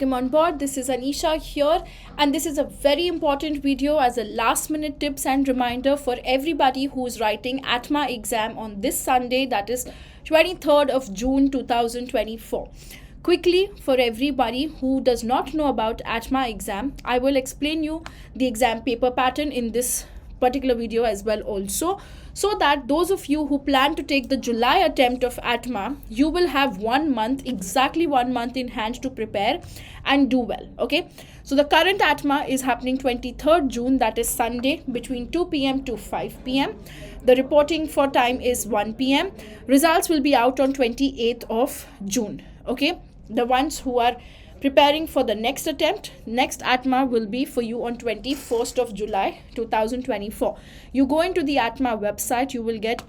Welcome on board. This is Anisha here, and this is a very important video as a last minute tips and reminder for everybody who is writing Atma exam on this Sunday, that is 23rd of June 2024. Quickly, for everybody who does not know about Atma exam, I will explain you the exam paper pattern in this particular video as well also, so that those of you who plan to take the July attempt of Atma, you will have 1 month, exactly 1 month in hand to prepare and do well. Okay, so the current Atma is happening 23rd June, that is Sunday, between 2 p.m. to 5 p.m. The reporting for time is 1 p.m. Results will be out on 28th of June. Okay, the ones who are preparing for the next attempt, next Atma will be for you on 21st of July 2024. You go into the Atma website, you will get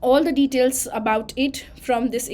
all the details about it from this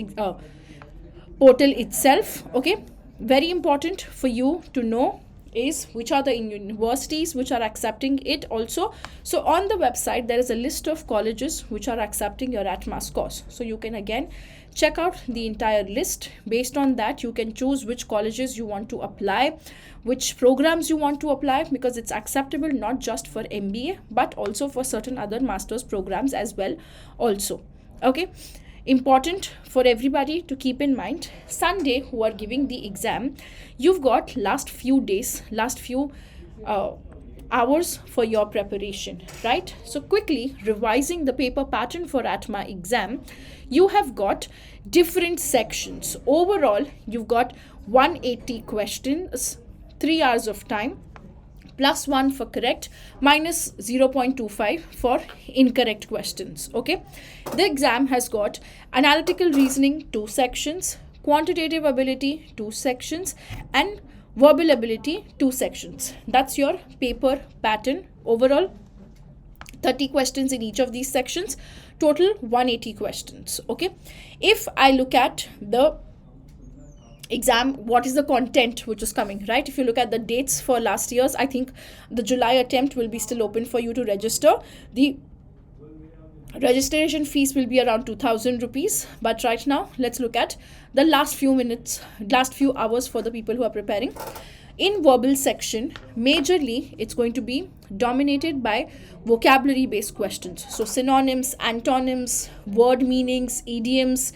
portal itself. Okay, very important for you to know is which are the universities which are accepting it also. So on the website there is a list of colleges which are accepting your Atma scores, so you can again check out the entire list. Based on that, you can choose which colleges you want to apply, which programs you want to apply, because it's acceptable not just for MBA but also for certain other master's programs as well also. Okay, important for everybody to keep in mind, Sunday who are giving the exam, you've got last few days, last few hours for your preparation, right? So quickly revising the paper pattern for Atma exam, you have got different sections. Overall, you've got 180 questions, 3 hours of time, +1 for correct, minus 0.25 for incorrect questions. Okay, the exam has got analytical reasoning 2 sections, quantitative ability 2 sections, and verbal ability 2 sections. That's your paper pattern. Overall 30 questions in each of these sections, total 180 questions. Okay, if I look at the exam, what is the content which is coming, right? If you look at the dates for last year's, I think the July attempt will be still open for you to register. The registration fees will be around 2,000 rupees, but right now let's look at the last few minutes, last few hours for the people who are preparing. In verbal section, majorly it's going to be dominated by vocabulary based questions, so synonyms, antonyms, word meanings, idioms,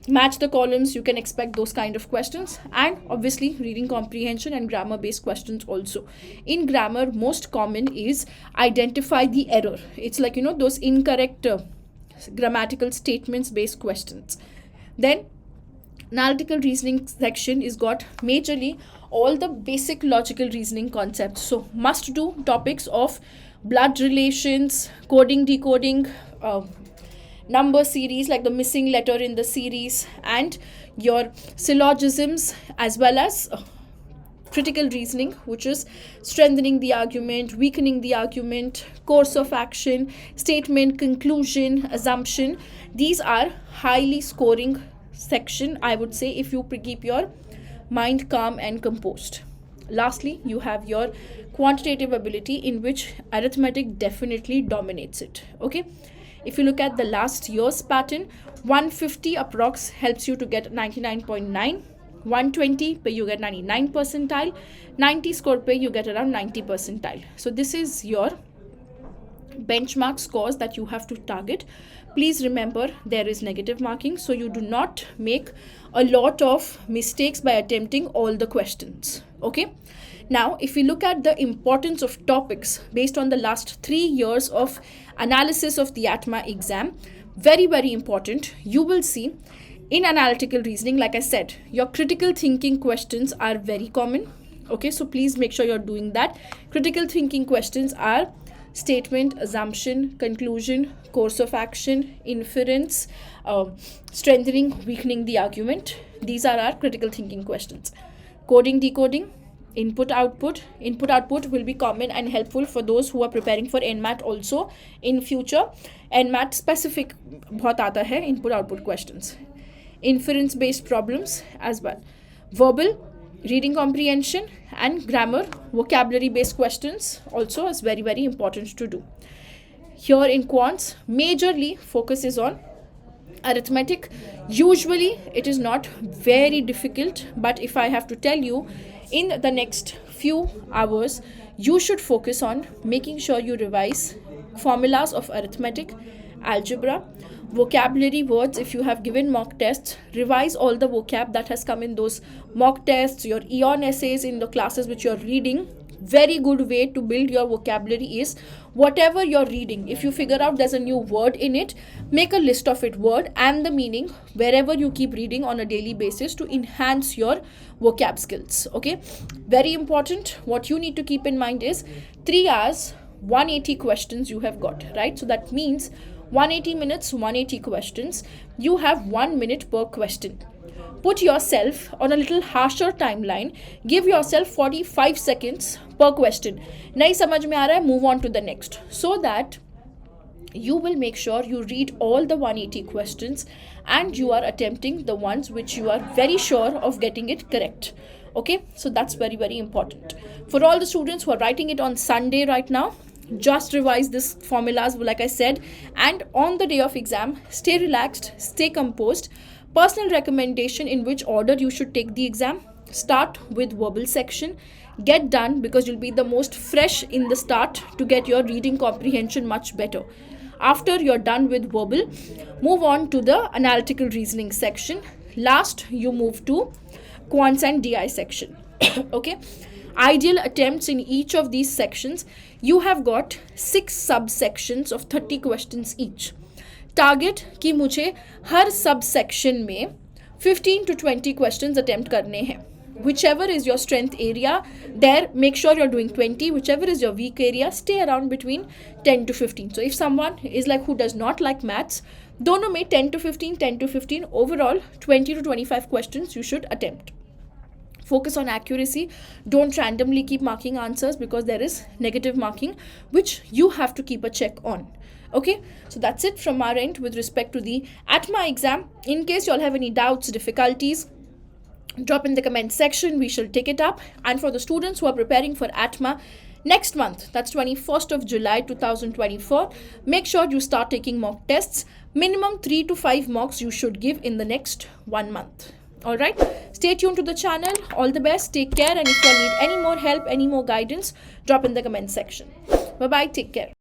match the columns, you can expect those kind of questions, and obviously reading comprehension and grammar based questions also. In grammar, most common is identify the error. It's like, those incorrect grammatical statements based questions. Then analytical reasoning section is got majorly all the basic logical reasoning concepts, so must do topics of blood relations, coding, decoding, number series like the missing letter in the series, and your syllogisms, as well as critical reasoning, which is strengthening the argument, weakening the argument, course of action, statement, conclusion, assumption. These are highly scoring section, I would say, if you keep your mind calm and composed. Lastly, you have your quantitative ability, in which arithmetic definitely dominates it. Okay, if you look at the last year's pattern, 150 approx helps you to get 99.9, 120 pe you get 99 percentile, 90 score pe you get around 90 percentile. So this is your benchmark scores that you have to target. Please remember, there is negative marking, so you do not make a lot of mistakes by attempting all the questions. Okay, now if we look at the importance of topics based on the last 3 years of analysis of the Atma exam, very very important. You will see in analytical reasoning, like I said, your critical thinking questions are very common. Okay, so please make sure you're doing that. Critical thinking questions are statement, assumption, conclusion, course of action, inference, strengthening, weakening the argument. These are our critical thinking questions. Coding, decoding, input output. Input output will be common and helpful for those who are preparing for NMAT also in future. NMAT specific बहुत आता है input output questions. Inference based problems as well. Verbal, reading comprehension, and grammar, vocabulary based questions also is very very important to do. Here in quants, majorly focus is on Arithmetic, usually it is not very difficult, but if I have to tell you, in the next few hours you should focus on making sure you revise formulas of arithmetic, algebra, vocabulary words. If you have given mock tests, revise all the vocab that has come in those mock tests, your eon essays in the classes which you are reading. Very good way to build your vocabulary is whatever you're reading, if you figure out there's a new word in it, make a list of it, word and the meaning, wherever you keep reading on a daily basis to enhance your vocab skills. Okay, very important. What you need to keep in mind is 3 hours 180 questions you have got, right? So that means 180 minutes 180 questions, you have 1 minute per question. Put yourself on a little harsher timeline. Give yourself 45 seconds per question. Nahi samajh mein aa raha hai, move on to the next. So that you will make sure you read all the 180 questions and you are attempting the ones which you are very sure of getting it correct. Okay, so that's very, very important. For all the students who are writing it on Sunday right now, just revise this formulas like I said, and on the day of exam, stay relaxed, stay composed. Personal recommendation in which order you should take the exam: start with verbal section, get done, because you'll be the most fresh in the start to get your reading comprehension much better. After you're done with verbal, move on to the analytical reasoning section. Last, you move to quants and DI section. Okay, ideal attempts in each of these sections. You have got 6 subsections of 30 questions each. Target कि मुझे हर sub section में 15 to 20 questions attempt करने हैं. Whichever is your strength area, there make sure you're doing 20. Whichever is your weak area, stay around between 10 to 15. So if someone is like who does not like maths, दोनों में 10 to 15, 10 to 15, overall 20 to 25 questions you should attempt. Focus on accuracy. Don't randomly keep marking answers because there is negative marking which you have to keep a check on. Okay, so that's it from our end with respect to the Atma exam. In case you all have any doubts, difficulties, drop in the comment section. We shall take it up. And for the students who are preparing for Atma next month, that's 21st of July 2024, make sure you start taking mock tests. Minimum 3 to 5 mocks you should give in the next 1 month. All right, stay tuned to the channel. All the best, take care, and if you need any more help, any more guidance, drop in the comment section. Bye bye, take care.